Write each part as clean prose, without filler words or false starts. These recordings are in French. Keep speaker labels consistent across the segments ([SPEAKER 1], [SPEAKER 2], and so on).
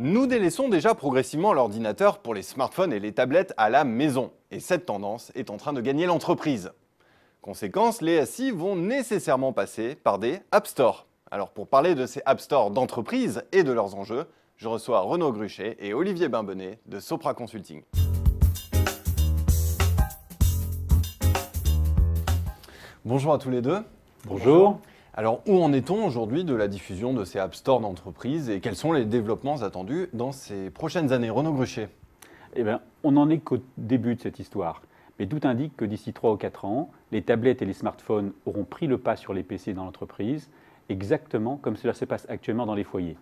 [SPEAKER 1] Nous délaissons déjà progressivement l'ordinateur pour les smartphones et les tablettes à la maison. Et cette tendance est en train de gagner l'entreprise. Conséquence, les SI vont nécessairement passer par des App Store. Alors pour parler de ces App Store d'entreprise et de leurs enjeux, je reçois Renaud Gruchet et Olivier Bimbenet de Sopra Consulting. Bonjour à tous les deux.
[SPEAKER 2] Bonjour.
[SPEAKER 1] Alors, où en est-on aujourd'hui de la diffusion de ces App Store d'entreprise et quels sont les développements attendus dans ces prochaines années? Renaud Gruchet.
[SPEAKER 2] Eh bien, on n'en est qu'au début de cette histoire. Mais tout indique que d'ici 3 ou 4 ans, les tablettes et les smartphones auront pris le pas sur les PC dans l'entreprise, exactement comme cela se passe actuellement dans les foyers.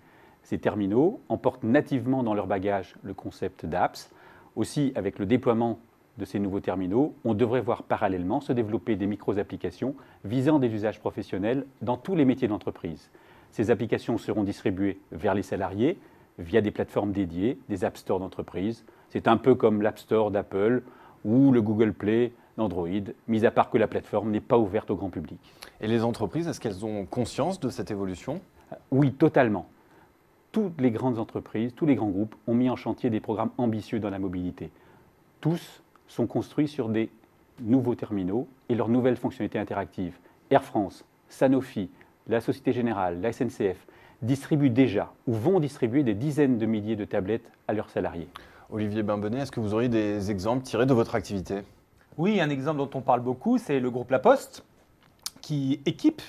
[SPEAKER 2] Ces terminaux emportent nativement dans leur bagage le concept d'apps. Aussi, avec le déploiement de ces nouveaux terminaux, on devrait voir parallèlement se développer des micro-applications visant des usages professionnels dans tous les métiers d'entreprise. Ces applications seront distribuées vers les salariés via des plateformes dédiées, des App Store d'entreprise. C'est un peu comme l'App Store d'Apple ou le Google Play d'Android, mis à part que la plateforme n'est pas ouverte au grand public.
[SPEAKER 1] Et les entreprises, est-ce qu'elles ont conscience de cette évolution?
[SPEAKER 2] Oui, totalement. Toutes les grandes entreprises, tous les grands groupes ont mis en chantier des programmes ambitieux dans la mobilité. Tous sont construits sur des nouveaux terminaux et leurs nouvelles fonctionnalités interactives. Air France, Sanofi, la Société Générale, la SNCF distribuent déjà ou vont distribuer des dizaines de milliers de tablettes à leurs salariés.
[SPEAKER 1] Olivier Bimbenet, est-ce que vous auriez des exemples tirés de votre activité?
[SPEAKER 3] Oui, un exemple dont on parle beaucoup, c'est le groupe La Poste, qui équipe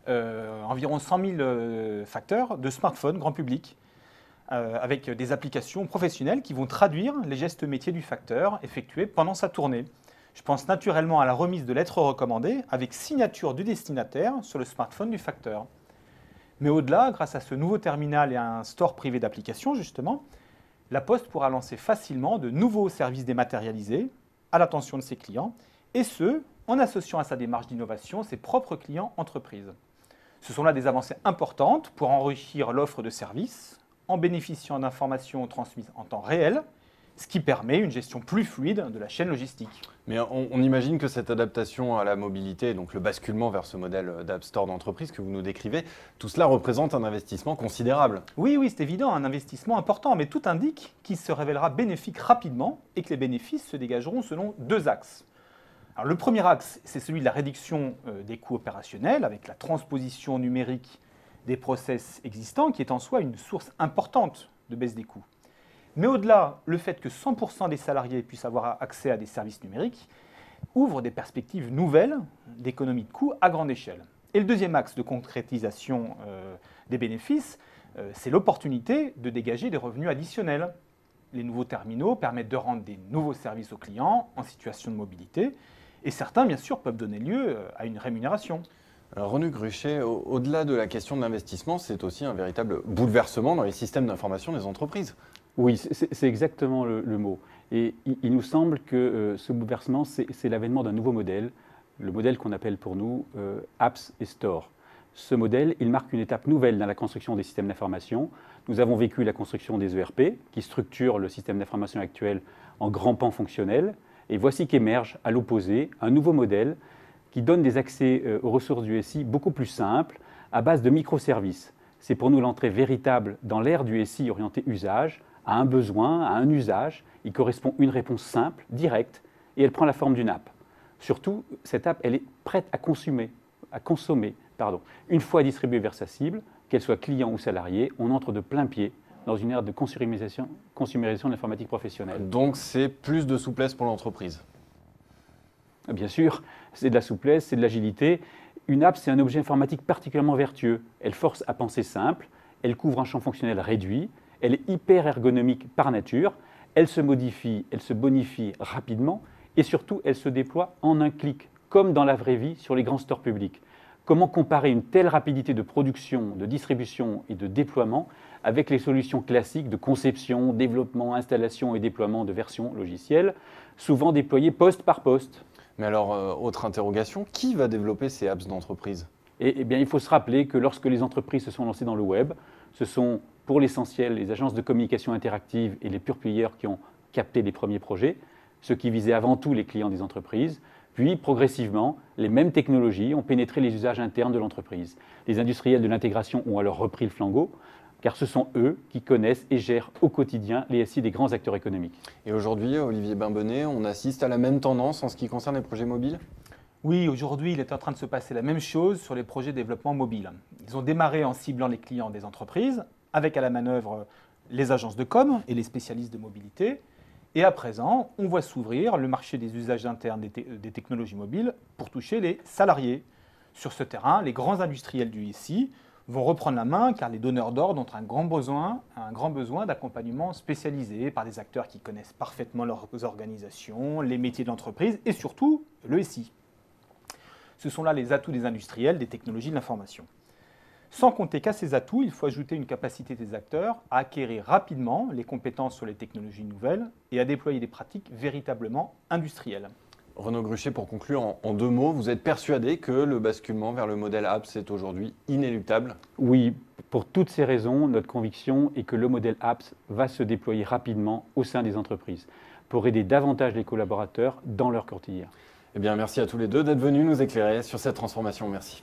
[SPEAKER 3] environ 100 000 facteurs de smartphones grand public, avec des applications professionnelles qui vont traduire les gestes métiers du facteur effectués pendant sa tournée. Je pense naturellement à la remise de lettres recommandées avec signature du destinataire sur le smartphone du facteur. Mais au-delà, grâce à ce nouveau terminal et à un store privé d'applications, justement, La Poste pourra lancer facilement de nouveaux services dématérialisés à l'attention de ses clients, et ce, en associant à sa démarche d'innovation ses propres clients entreprises. Ce sont là des avancées importantes pour enrichir l'offre de services, en bénéficiant d'informations transmises en temps réel, ce qui permet une gestion plus fluide de la chaîne logistique.
[SPEAKER 1] Mais on imagine que cette adaptation à la mobilité, donc le basculement vers ce modèle d'App Store d'entreprise que vous nous décrivez, tout cela représente un investissement considérable.
[SPEAKER 3] Oui, c'est évident, un investissement important, mais tout indique qu'il se révélera bénéfique rapidement et que les bénéfices se dégageront selon 2 axes. Alors, le premier axe, c'est celui de la réduction des coûts opérationnels avec la transposition numérique des process existants, qui est en soi une source importante de baisse des coûts. Mais au-delà, le fait que 100% des salariés puissent avoir accès à des services numériques ouvre des perspectives nouvelles d'économie de coûts à grande échelle. Et le deuxième axe de concrétisation des bénéfices, c'est l'opportunité de dégager des revenus additionnels. Les nouveaux terminaux permettent de rendre des nouveaux services aux clients en situation de mobilité, et certains, bien sûr, peuvent donner lieu à une rémunération.
[SPEAKER 1] Alors Renaud Gruchet, au-delà de la question de l'investissement, c'est aussi un véritable bouleversement dans les systèmes d'information des entreprises.
[SPEAKER 2] Oui, c'est exactement le mot. Et il nous semble que ce bouleversement, c'est l'avènement d'un nouveau modèle, le modèle qu'on appelle pour nous Apps et Store. Ce modèle, il marque une étape nouvelle dans la construction des systèmes d'information. Nous avons vécu la construction des ERP, qui structurent le système d'information actuel en grands pans fonctionnels. Et voici qu'émerge, à l'opposé, un nouveau modèle qui donne des accès aux ressources du SI beaucoup plus simples, à base de microservices. C'est pour nous l'entrée véritable dans l'ère du SI orienté usage, à un besoin, à un usage. Il correspond une réponse simple, directe, et elle prend la forme d'une app. Surtout, cette app, elle est prête à consommer. Une fois distribuée vers sa cible, qu'elle soit client ou salarié, on entre de plein pied dans une ère de consumérisation de l'informatique professionnelle.
[SPEAKER 1] Donc c'est plus de souplesse pour l'entreprise.
[SPEAKER 2] Bien sûr, c'est de la souplesse, c'est de l'agilité. Une app, c'est un objet informatique particulièrement vertueux. Elle force à penser simple, elle couvre un champ fonctionnel réduit, elle est hyper ergonomique par nature, elle se modifie, elle se bonifie rapidement et surtout, elle se déploie en un clic, comme dans la vraie vie sur les grands stores publics. Comment comparer une telle rapidité de production, de distribution et de déploiement avec les solutions classiques de conception, développement, installation et déploiement de versions logicielles, souvent déployées poste par poste?
[SPEAKER 1] Mais alors, autre interrogation, qui va développer ces apps d'entreprise?
[SPEAKER 2] Eh bien, il faut se rappeler que lorsque les entreprises se sont lancées dans le web, ce sont pour l'essentiel les agences de communication interactive et les pure players qui ont capté les premiers projets, ceux qui visaient avant tout les clients des entreprises. Puis, progressivement, les mêmes technologies ont pénétré les usages internes de l'entreprise. Les industriels de l'intégration ont alors repris le flambeau. car ce sont eux qui connaissent et gèrent au quotidien les SI des grands acteurs économiques.
[SPEAKER 1] Et aujourd'hui, Olivier Bimbenet, on assiste à la même tendance en ce qui concerne les projets mobiles?
[SPEAKER 3] Oui, aujourd'hui, il est en train de se passer la même chose sur les projets de développement mobile. Ils ont démarré en ciblant les clients des entreprises, avec à la manœuvre les agences de com et les spécialistes de mobilité. Et à présent, on voit s'ouvrir le marché des usages internes des technologies mobiles pour toucher les salariés. Sur ce terrain, les grands industriels du SI vont reprendre la main car les donneurs d'ordre ont un grand besoin d'accompagnement spécialisé par des acteurs qui connaissent parfaitement leurs organisations, les métiers de l'entreprise et surtout le SI. Ce sont là les atouts des industriels des technologies de l'information. Sans compter qu'à ces atouts, il faut ajouter une capacité des acteurs à acquérir rapidement les compétences sur les technologies nouvelles et à déployer des pratiques véritablement industrielles.
[SPEAKER 1] Renaud Gruchet, pour conclure en 2 mots, vous êtes persuadé que le basculement vers le modèle apps est aujourd'hui inéluctable?
[SPEAKER 2] Oui, pour toutes ces raisons, notre conviction est que le modèle apps va se déployer rapidement au sein des entreprises pour aider davantage les collaborateurs dans leur quotidien.
[SPEAKER 1] Eh bien, merci à tous les deux d'être venus nous éclairer sur cette transformation. Merci.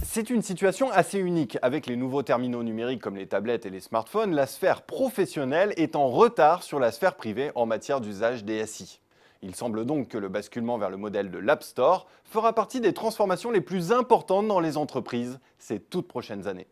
[SPEAKER 1] C'est une situation assez unique. Avec les nouveaux terminaux numériques comme les tablettes et les smartphones, la sphère professionnelle est en retard sur la sphère privée en matière d'usage des SI. Il semble donc que le basculement vers le modèle de l'App Store fera partie des transformations les plus importantes dans les entreprises ces toutes prochaines années.